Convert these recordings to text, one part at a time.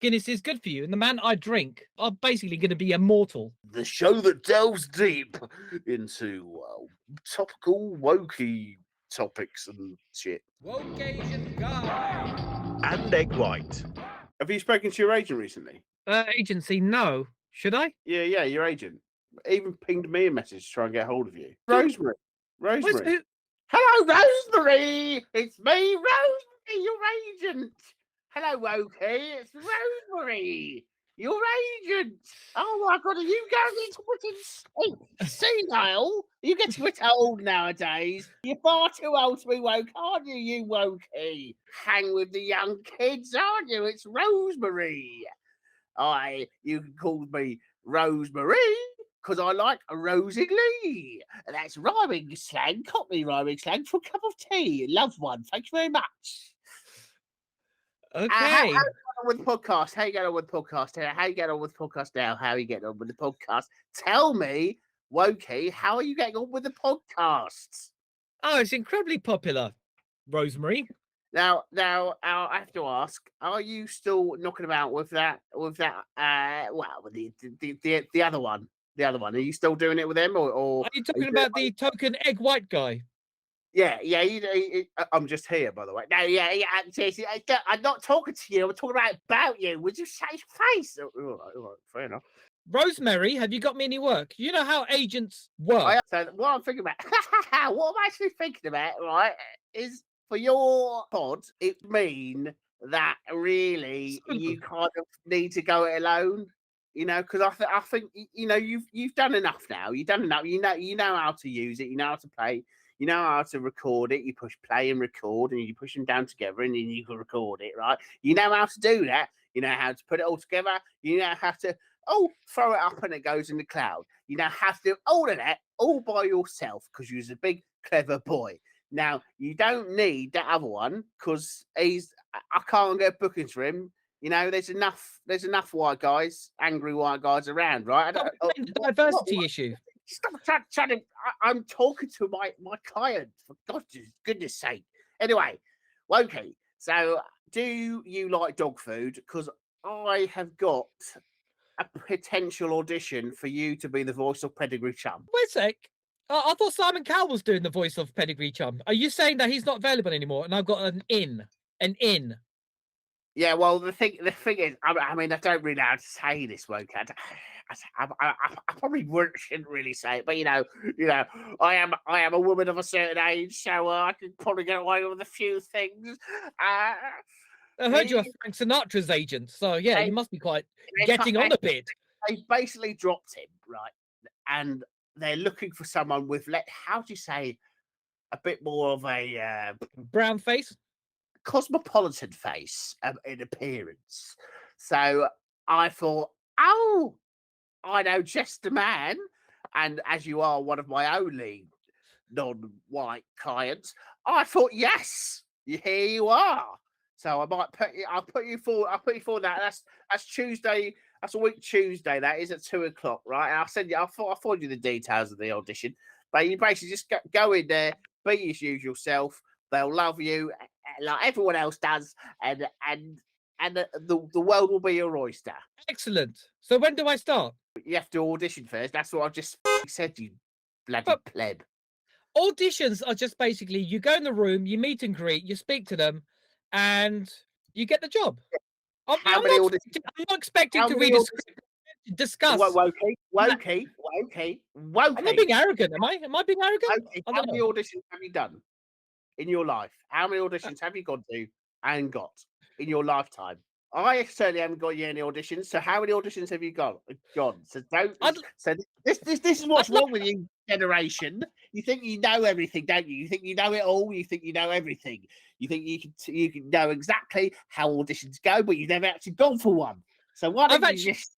Guinness is good for you, and the man I drink are basically going to be immortal. The show that delves deep into topical, wokey topics and shit. Woke Asian guy. And egg white. Have you spoken to your agent recently? Agency, no. Should I? Yeah, your agent. Even pinged me a message to try and get hold of you. Rosemary. Who? Hello, Rosemary. It's me, Rosemary, your agent. Hello, Wokey. It's Rosemary, your agent. Oh my God, are you going into senile? You get a bit old nowadays. You're far too old to be woke, aren't you, you Wokey? Hang with the young kids, aren't you? It's Rosemary. You can call me Rosemary because I like a Rosie Lee. That's rhyming slang, Cockney rhyming slang for a cup of tea. Love one. Thank you very much. Okay. How you get on with the podcast? How you get on with the podcast? How you get on with the podcast now? How are you getting on with the podcast? Tell me, Wokey, how are you getting on with the podcast? Oh, it's incredibly popular, Rosemary. Now, I have to ask: are you still knocking about with that? The other one, Are you still doing it with them, or are you talking about the token egg white guy? Yeah. I'm just here, by the way. No, yeah. I'm not talking to you. I'm talking about you. Would you shut your face? All right, fair enough. Rosemary, have you got me any work? You know how agents work. So what I'm thinking about, what I'm actually thinking about, right, is for your pod, it mean that really you kind of need to go it alone, you know, because I think you know you've done enough now. You've done enough. You know how to use it. You know how to play. You know how to record it. You push play and record, and you push them down together, and then you can record it, right? You know how to do that. You know how to put it all together. You know how to throw it up and it goes in the cloud. You know how to do all of that all by yourself because you're a big clever boy. Now you don't need that other one because I can't get bookings for him. You know, there's enough white guys, angry white guys around, right? Diversity issue. Stop chatting. I'm talking to my client, for goodness sake. Anyway, okay. So, do you like dog food? Because I have got a potential audition for you to be the voice of Pedigree Chum. Wait a sec. I thought Simon Cowell was doing the voice of Pedigree Chum. Are you saying that he's not available anymore and I've got an in? Yeah, well, the thing is, I mean, I don't really know how to say this, Woke. I probably shouldn't really say it, but you know, I am a woman of a certain age, so I can probably get away with a few things. I heard you're Frank Sinatra's agent, so yeah, you must be quite getting on a bit. They basically dropped him, right, and they're looking for someone with, how do you say, a bit more of a brown face. Cosmopolitan face in appearance. So I thought, I know just the man. And as you are one of my only non-white clients, I thought, yes, here you are. So I'll put you forward that. That's Tuesday. That's a week Tuesday. That is at 2:00, right? And I'll forward you the details of the audition. But you basically just go in there, be as usual self. They'll love you like everyone else does, and the world will be your oyster. Excellent. So when do I start? You have to audition first. That's what I just said, you bloody pleb. Auditions are just basically you go in the room, you meet and greet, you speak to them, and you get the job. I'm not expecting to read a script. Discuss. Wokey. I'm not being arrogant, am I? Am I being arrogant? Okay. How many auditions have you done in your life? How many auditions have you gone to and got in your lifetime? I certainly haven't got you any auditions. So how many auditions have you gone? So don't. So this is what's wrong with you, generation. You think you know everything, don't you? You think you know it all. You think you know everything. You think you can know exactly how auditions go, but you've never actually gone for one. So why don't you just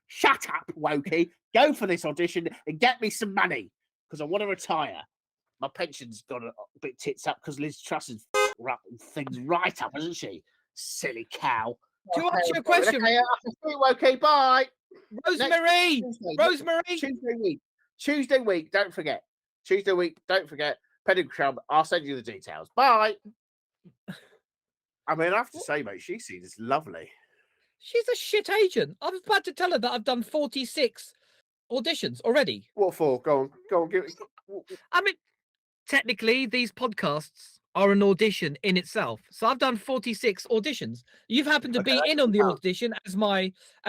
shut up, Wokey? Go for this audition and get me some money because I want to retire. My pension's got a bit tits up because Liz Truss is things right up, hasn't she? Silly cow. Do you answer your question? Okay, bye. Rosemary. Tuesday week. Don't forget. Tuesday week. Don't forget. Pedigree Chum. I'll send you the details. Bye. I mean, I have to say, mate, she seems lovely. She's a shit agent. I was about to tell her that I've done 46 auditions already. What for? Go on. Give it. I mean, technically, these podcasts are an audition in itself. So I've done 46 auditions. You've happened to Okay, be that in on doesn't the count. audition as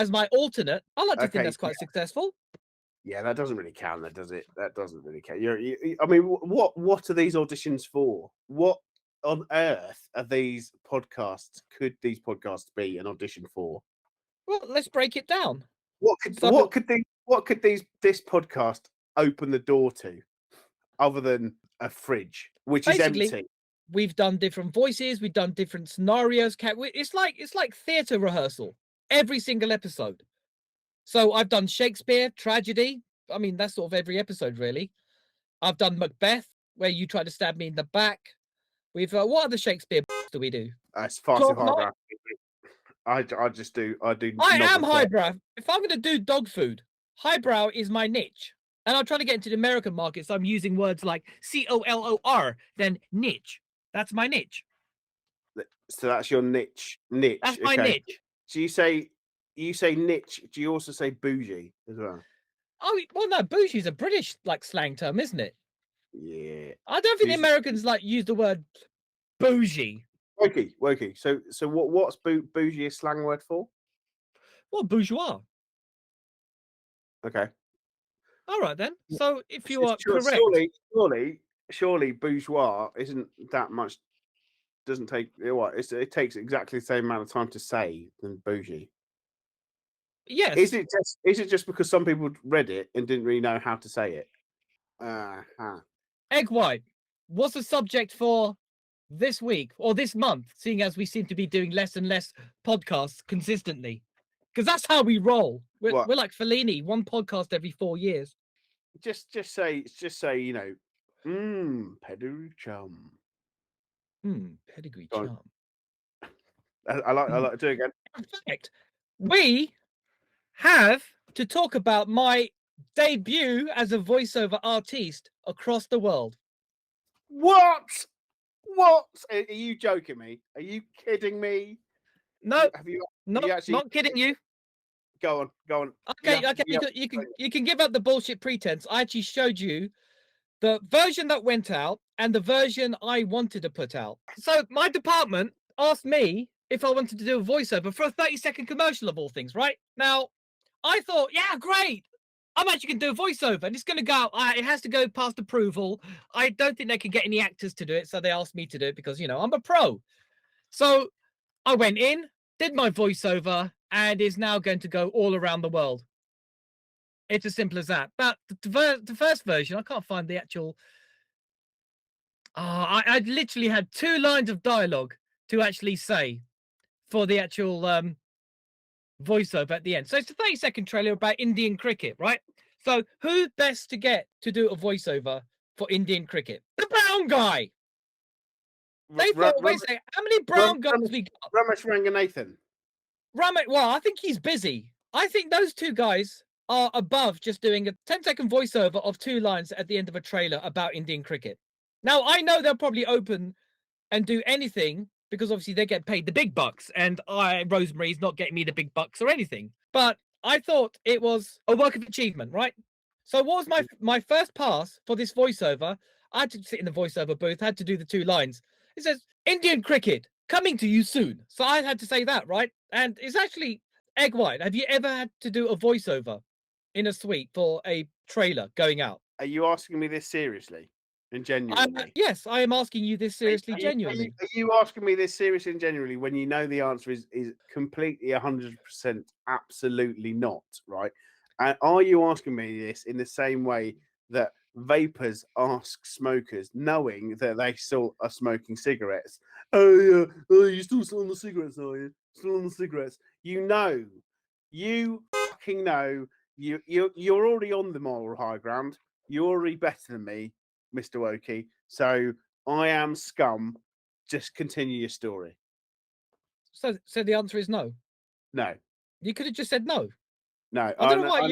my alternate. I like to think Okay, that's quite successful. yeah, that doesn't really count, then, does it? That doesn't really count. I mean, what are these auditions for? What on earth are these podcasts? Could these podcasts be an audition for? Well, let's break it down. So What could this podcast open the door to, other than a fridge which is basically, empty? we've done different voices, we've done different scenarios. It's like theatre rehearsal every single episode. So I've done Shakespeare, tragedy. I mean, that's sort of every episode, really. I've done Macbeth, where you try to stab me in the back. We've what other Shakespeare do we do? It's far too hard. I do. I am novel fare. highbrow. If I'm going to do dog food, highbrow is my niche. And I'm trying to get into the American market, so I'm using words like COLOR, then niche. That's my niche. So that's your niche. That's my okay. niche. So you say niche. Do you also say bougie as well? Oh, well, no, bougie is a British slang term, isn't it? Yeah. I don't think the Americans use the word bougie. Wokey. So what's bougie a slang word for? Well, bourgeois. Okay. All right then. So if you are correct, surely bourgeois isn't that much. Doesn't take what? It takes exactly the same amount of time to say than bougie. yes. Is it just because some people read it and didn't really know how to say it? Egg white. What's the subject for this week or this month, seeing as we seem to be doing less and less podcasts consistently? Because that's how we roll. We're like Fellini, one podcast every 4 years. Just say pedigree chum. Pedigree chum. I like to do it again. In fact, we have to talk about my debut as a voiceover artiste across the world. What? Are you joking me? Are you kidding me? No, not kidding you. Go on. Okay. You can give up the bullshit pretense. I actually showed you the version that went out and the version I wanted to put out. So my department asked me if I wanted to do a voiceover for a 30-second commercial of all things, right? Now, I thought, yeah, great. I'm actually going to do a voiceover and it's going to go out. It has to go past approval. I don't think they can get any actors to do it. So they asked me to do it because, I'm a pro. So I went in, did my voiceover, and is now going to go all around the world. It's as simple as that. But the first version, I can't find the actual. I literally had 2 lines of dialogue to actually say for the actual voiceover at the end. So it's a 30-second trailer about Indian cricket, right? So who best to get to do a voiceover for Indian cricket? The brown guy. They thought, wait a second, how many brown guys we got? Ramesh Ranganathan. Well, I think he's busy. I think those 2 guys are above just doing a 10-second voiceover of 2 lines at the end of a trailer about Indian cricket. Now, I know they'll probably open and do anything because obviously they get paid the big bucks and Rosemary's not getting me the big bucks or anything. But I thought it was a work of achievement, right? So what was my first pass for this voiceover? I had to sit in the voiceover booth, had to do the 2 lines. It says, Indian cricket, coming to you soon. So I had to say that, right? And it's actually egg white. Have you ever had to do a voiceover in a suite for a trailer going out? Are you asking me this seriously and genuinely? Yes, I am asking you this seriously, genuinely. Are you asking me this seriously and genuinely when you know the answer is completely 100% absolutely not, right? And are you asking me this in the same way that vapors ask smokers, knowing that they still are smoking cigarettes? Oh yeah, you're still on the cigarettes, are you? Still on the cigarettes? You fucking know. You're already on the moral high ground. You're already better than me, Mr. Wokey. So I am scum. Just continue your story. So the answer is no. No. You could have just said no. No. I don't know why.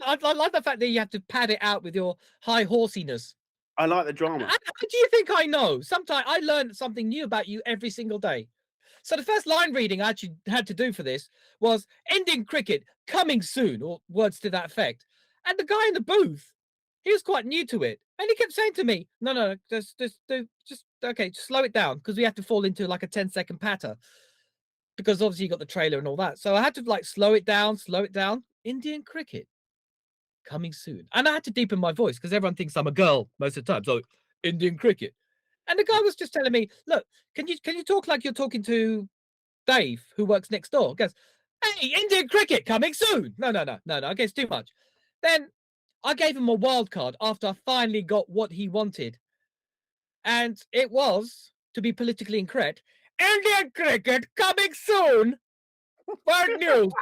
I like the fact that you have to pad it out with your high horsiness. I like the drama. How do you think I know? Sometimes I learn something new about you every single day. So the first line reading I actually had to do for this was Indian cricket coming soon, or words to that effect. And the guy in the booth, he was quite new to it, and he kept saying to me, "No, just okay, just slow it down because we have to fall into like a 10-second patter because obviously you got the trailer and all that." So I had to like slow it down. Indian cricket coming soon, and I had to deepen my voice because everyone thinks I'm a girl most of the time. So Indian cricket, and the guy was just telling me, "Look, can you talk like you're talking to Dave, who works next door?" Goes, "Hey, Indian cricket coming soon." No. Okay, it's too much. Then I gave him a wild card after I finally got what he wanted, and it was, to be politically incorrect, Indian cricket coming soon. Bad news.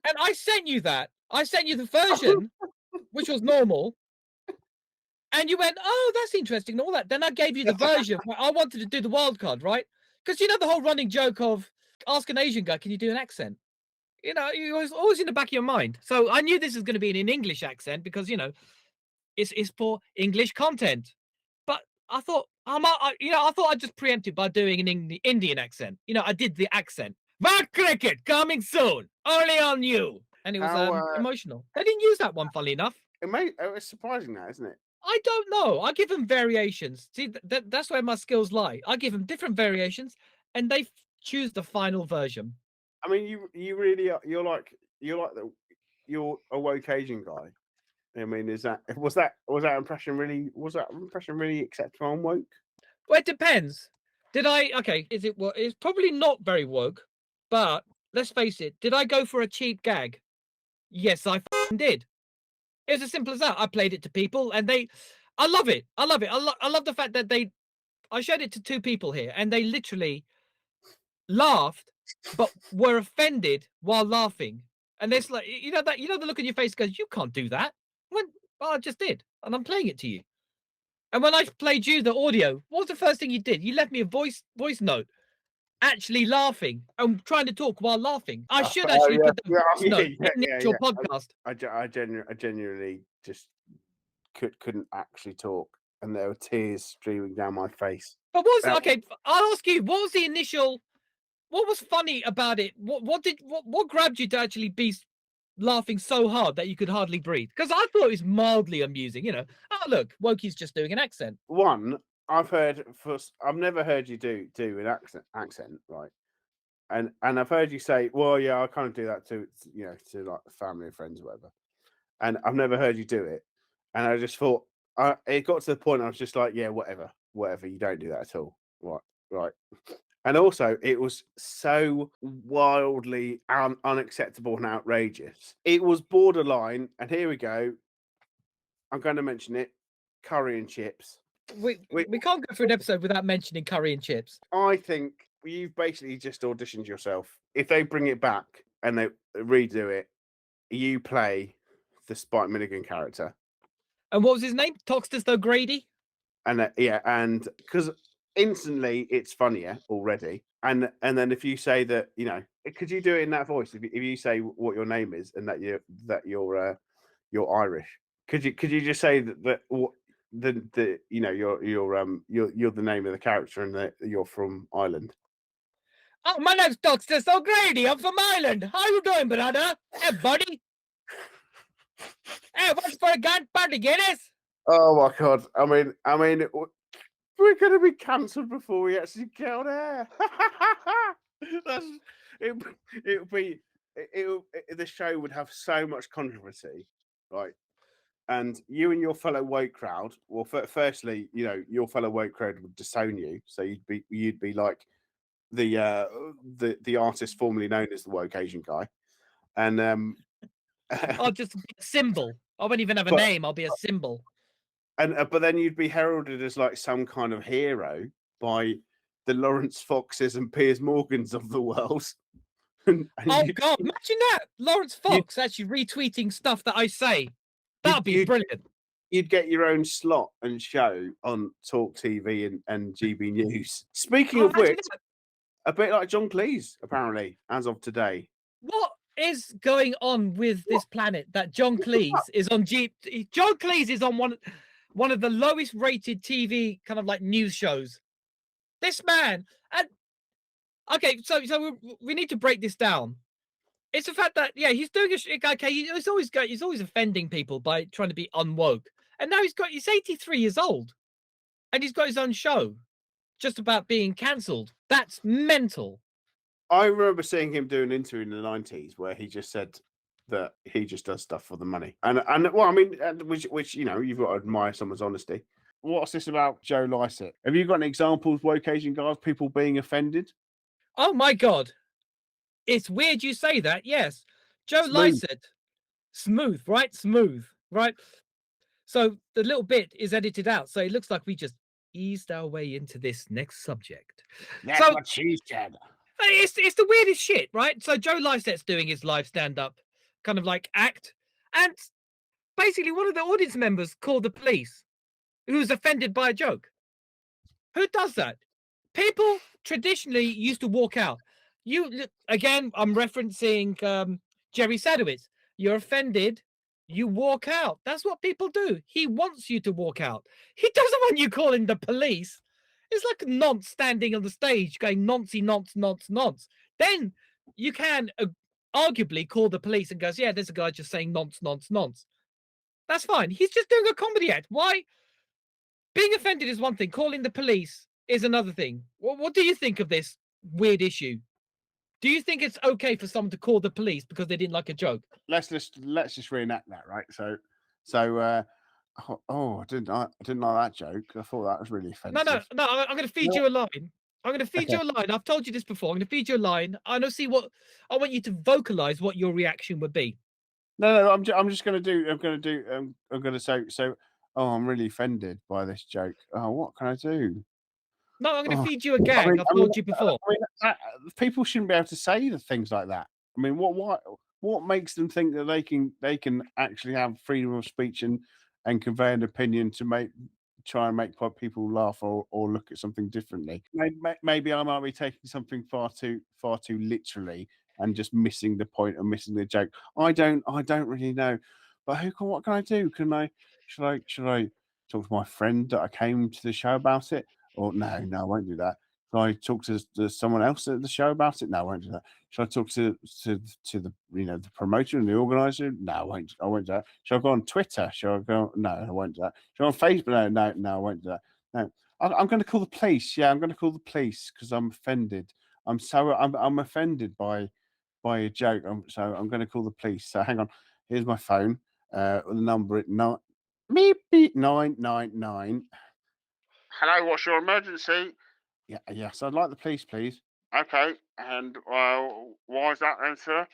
And I sent you that. I sent you the version, which was normal. And you went, "Oh, that's interesting," and all that. Then I gave you the version where I wanted to do the wild card, right? Because you know the whole running joke of ask an Asian guy, "Can you do an accent?" You know, you was always in the back of your mind. So I knew this was going to be in an English accent because it's for English content. But I thought I thought I'd just preempt it by doing an Indian accent. I did the accent. "Bad cricket coming soon, only on you," and it was emotional. They didn't use that one, funnily enough. It's surprising that, isn't it? I don't know. I give them variations. See, that's where my skills lie. I give them different variations, and they choose the final version. I mean, you really are. You're a woke Asian guy. I mean, was that impression really acceptable on woke? Well, it depends. Okay, is it it's probably not very woke, but let's face it, did I go for a cheap gag? Yes, I did. It's as simple as that. I played it to people and I love it. I love it. I love the fact that I showed it to 2 people here and they literally laughed, but were offended while laughing. And it's like, the look on your face goes, "You can't do that." Well, I just did. And I'm playing it to you. And when I played you the audio, what was the first thing you did? You left me a voice note, actually laughing and trying to talk while laughing. I should actually put the voice note in the actual podcast. I genuinely just couldn't actually talk, and there were tears streaming down my face. But okay? I'll ask you. What was the initial? What was funny about it? What grabbed you to actually be laughing so hard that you could hardly breathe? Because I thought it was mildly amusing. Oh look, Wokey's just doing an accent. One, I've never heard you do an accent, right? And I've heard you say, "Well, yeah, I kind of do that to like family and friends or whatever." And I've never heard you do it. And I just thought, it got to the point I was just like, "Yeah, whatever, you don't do that at all." Right. And also, it was so wildly unacceptable and outrageous. It was borderline, and here we go. I'm going to mention it: curry and chips. We can't go through an episode without mentioning curry and chips. I think you've basically just auditioned yourself. If they bring it back and they redo it, you play the Spike Milligan character. And what was his name? Toxtus O'Grady? And and because instantly it's funnier already. And then if you say that, could you do it in that voice? If you say what your name is and that you're Irish, could you just say that you're the name of the character and that you're from Ireland? "Oh, my name's Toxtus O'Grady. I'm from Ireland. How you doing, brother? Hey, buddy. Hey, what's for a gun party, Guinness?" Oh my god! I mean, we're going to be cancelled before we actually get on air. The show would have so much controversy, right? And you and your fellow woke crowd. Well, firstly, your fellow woke crowd would disown you, so you'd be like the artist formerly known as the woke Asian guy, and I'll just be a symbol. I won't even have a name. I'll be a symbol. And but then you'd be heralded as like some kind of hero by the Lawrence Foxes and Piers Morgans of the world. Oh god, imagine that! Lawrence Fox actually retweeting stuff that I say. That'd be brilliant. You'd get your own slot and show on Talk TV and GB News. Speaking of which, a bit like John Cleese, apparently, as of today. What is going on with this planet that John Cleese is on John Cleese is on one of the lowest rated TV kind of like news shows. This man, and Okay, so we need to break this down. It's the fact that he's doing okay. He's always offending people by trying to be unwoke, and now he's 83 years old, and he's got his own show just about being cancelled. That's mental. I remember seeing him do an interview in the 90s where he just said that he just does stuff for the money, and well, I mean, which you've got to admire someone's honesty. What's this about Joe Lycett? Have you got any examples, woke Asian guys, people being offended? Oh my god, it's weird you say that. Yes, Joe Smooth. Lycett, smooth, right? Smooth, right? So the little bit is edited out, so it looks like we just eased our way into this next subject. That's So what she said. it's the weirdest shit, right? So Joe Lycett's doing his live stand-up kind of like act, and basically one of the audience members called the police who was offended by a joke. Who does that? People traditionally used to walk out. Again, I'm referencing Jerry Sadowitz. You're offended, you walk out. That's what people do. He wants you to walk out. He doesn't want you calling the police. It's like a nonce standing on the stage going noncy, nonce, nonce, nonce. Then you can arguably call the police and goes, yeah, there's a guy just saying nonce, nonce, nonce. That's fine. He's just doing a comedy act. Why? Being offended is one thing. Calling the police is another thing. What do you think of this weird issue? Do you think it's okay for someone to call the police because they didn't like a joke? Let's just reenact that, right? So, I didn't like that joke. I thought that was really offensive. No. I'm going to feed you a line. I'm going to feed you a line. I've told you this before. I'm going to feed you a line. I want you to vocalize what your reaction would be. No. I'm just going to do. I'm going to say. So, I'm really offended by this joke. Oh, what can I do? No, I'm going to feed you a gag. I've told you before. People shouldn't be able to say the things like that. I mean, what makes them think that they can actually have freedom of speech and convey an opinion to try and make people laugh or look at something differently? Maybe I might be taking something far too literally and just missing the point or missing the joke. I don't really know. But what can I do? Should I talk to my friend that I came to the show about it? Or no, I won't do that. Should I talk to someone else at the show about it? No, I won't do that. Should I talk to the the promoter and the organizer? No, I won't do that. Should I go on Twitter? Should I go? No, I won't do that. Should I on Facebook? No, I won't do that. No, I'm going to call the police. Yeah, I'm going to call the police because I'm offended. I'm offended by a joke. So I'm going to call the police. So hang on. Here's my phone. The number at 999. Hello, what's your emergency? Yeah, yes, I'd like the police, please. Okay, and why is that then, sir?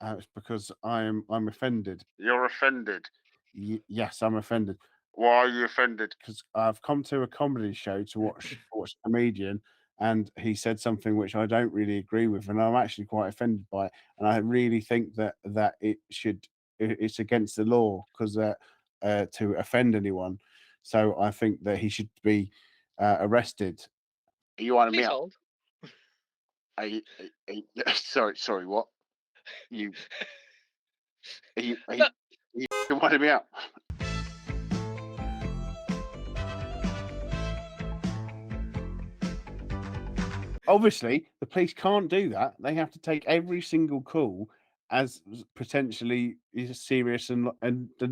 It's because I'm offended. You're offended? Yes, I'm offended. Why are you offended? Because I've come to a comedy show to watch a comedian, and he said something which I don't really agree with, and I'm actually quite offended by it. And I really think that it's against the law because to offend anyone. So I think that he should be arrested. Are you winding me up? Hold. Sorry, what? You are you winding me up? Obviously, the police can't do that. They have to take every single call as potentially serious and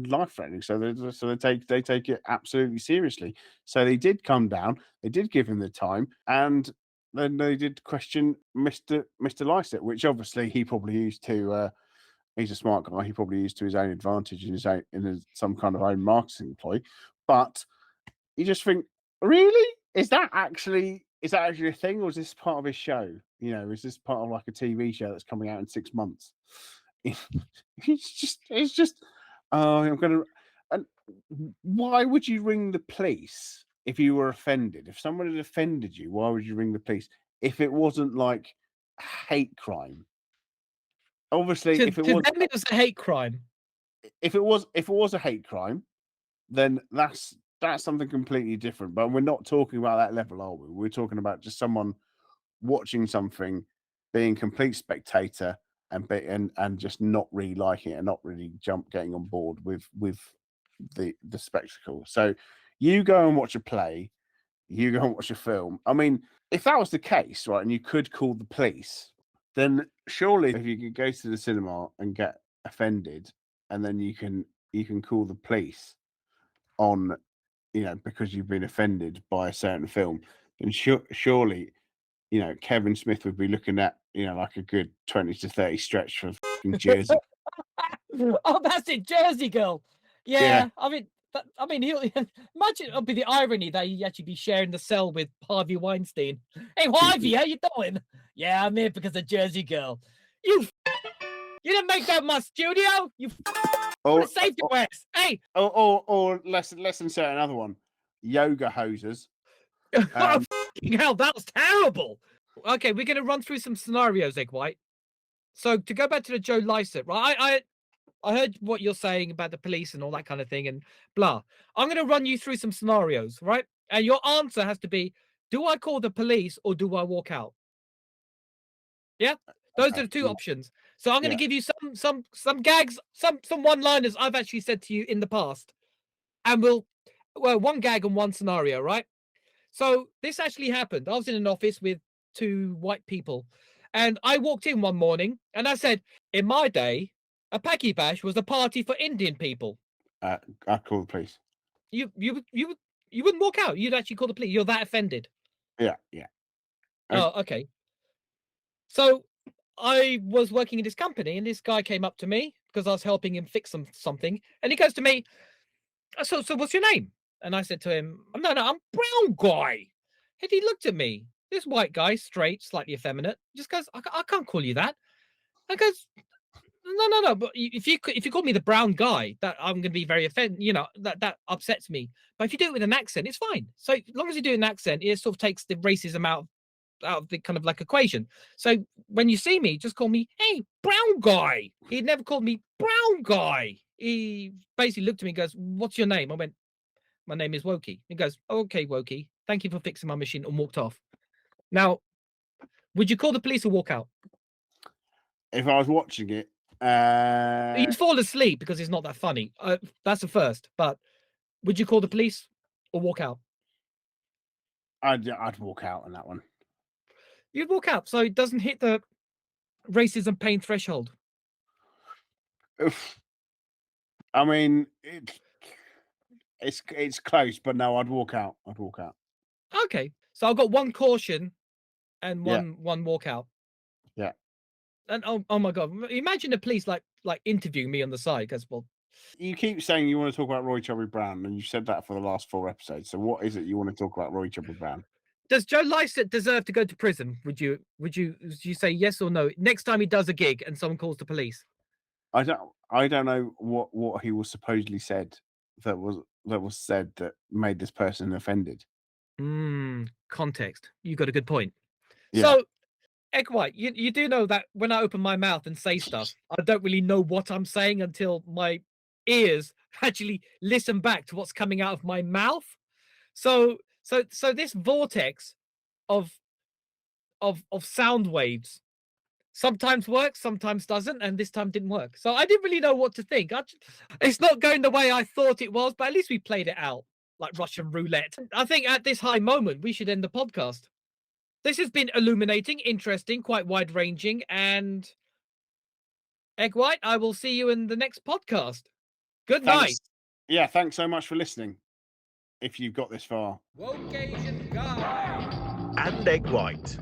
life threatening. So they take it absolutely seriously. So they did come down. They did give him the time, and then they did question Mr. Lycett, which obviously he probably used to. He's a smart guy. He probably used to his own advantage in some kind of own marketing ploy. But you just think, really, is that actually a thing, or is this part of his show? Is this part of like a TV show that's coming out in 6 months? It's just. Oh, I'm gonna. And why would you ring the police if you were offended? If someone had offended you, why would you ring the police? If it wasn't like hate crime, obviously, if it was, them it was a hate crime. If it was a hate crime, then that's something completely different. But we're not talking about that level, are we? We're talking about just someone watching something, being complete spectator, and just not really liking it and not really getting on board with the spectacle. So you go and watch a play, you go and watch a film. I mean, if that was the case, right, and you could call the police, then surely if you could go to the cinema and get offended, and then you can call the police on, because you've been offended by a certain film, then surely, Kevin Smith would be looking at, like a good 20 to 30 stretch for fucking Jersey. Oh, that's it, Jersey Girl. Yeah. Yeah, I mean, he'll imagine it'll be the irony that he actually be sharing the cell with Harvey Weinstein. Hey, Harvey, how you doing? Yeah, I'm here because of Jersey Girl. You didn't make that in my studio. You Or, saved your ass. Hey, or let's insert another one. Yoga hosers. oh, fucking hell, that was terrible. Okay, we're gonna run through some scenarios, Egg White. So to go back to the Joe Lycett, right? I heard what you're saying about the police and all that kind of thing and blah. I'm going to run you through some scenarios, right? And your answer has to be, do I call the police or do I walk out? Yeah? Those are the two options. So I'm going to give you some gags, some one-liners I've actually said to you in the past. And one gag and one scenario, right? So this actually happened. I was in an office with two white people and I walked in one morning and I said, in my day, a Paki Bash was a party for Indian people. I'd call the police. You wouldn't walk out. You'd actually call the police. You're that offended. Yeah. Oh, okay. So I was working in this company, and this guy came up to me because I was helping him fix something, and he goes to me, So what's your name?" And I said to him, "No, I'm brown guy." And he looked at me. This white guy, straight, slightly effeminate, just goes, "I can't call you that." I goes, No. But if you call me the brown guy, that I'm going to be very offended. That upsets me. But if you do it with an accent, it's fine. So as long as you do an accent, it sort of takes the racism out of the kind of like equation. So when you see me, just call me, "Hey, brown guy." He never called me brown guy. He basically looked at me and goes, "What's your name?" I went, "My name is Wokey." He goes, "Okay, Wokey. Thank you for fixing my machine," and walked off. Now, would you call the police or walk out? If I was watching it, You'd fall asleep because it's not that funny. That's the first. But would you call the police or walk out? I'd walk out on that one. You'd walk out, so it doesn't hit the racism pain threshold. Oof. I mean, it's close, but no, I'd walk out. Okay, so I've got one caution and one walkout. Yeah. And oh my god, imagine the police like interviewing me on the side because You keep saying you want to talk about Roy Chubby Brown, and you've said that for the last 4 episodes. So what is it you want to talk about Roy Chubby Brown? does Joe Lycett deserve to go to prison? Would you say yes or no next time he does a gig and someone calls the police? I don't know what he was supposedly said that was said that made this person offended. Context. You got a good point. Yeah. So, Egg White, you do know that when I open my mouth and say stuff, I don't really know what I'm saying until my ears actually listen back to what's coming out of my mouth. So this vortex of sound waves sometimes works, sometimes doesn't, and this time didn't work. So I didn't really know what to think. It's not going the way I thought it was, but at least we played it out like Russian roulette. I think at this high moment, we should end the podcast. This has been illuminating, interesting, quite wide-ranging, and Egg White, I will see you in the next podcast. Good night. Yeah, thanks so much for listening. If you've got this far. Woke Asian guy. And Egg White.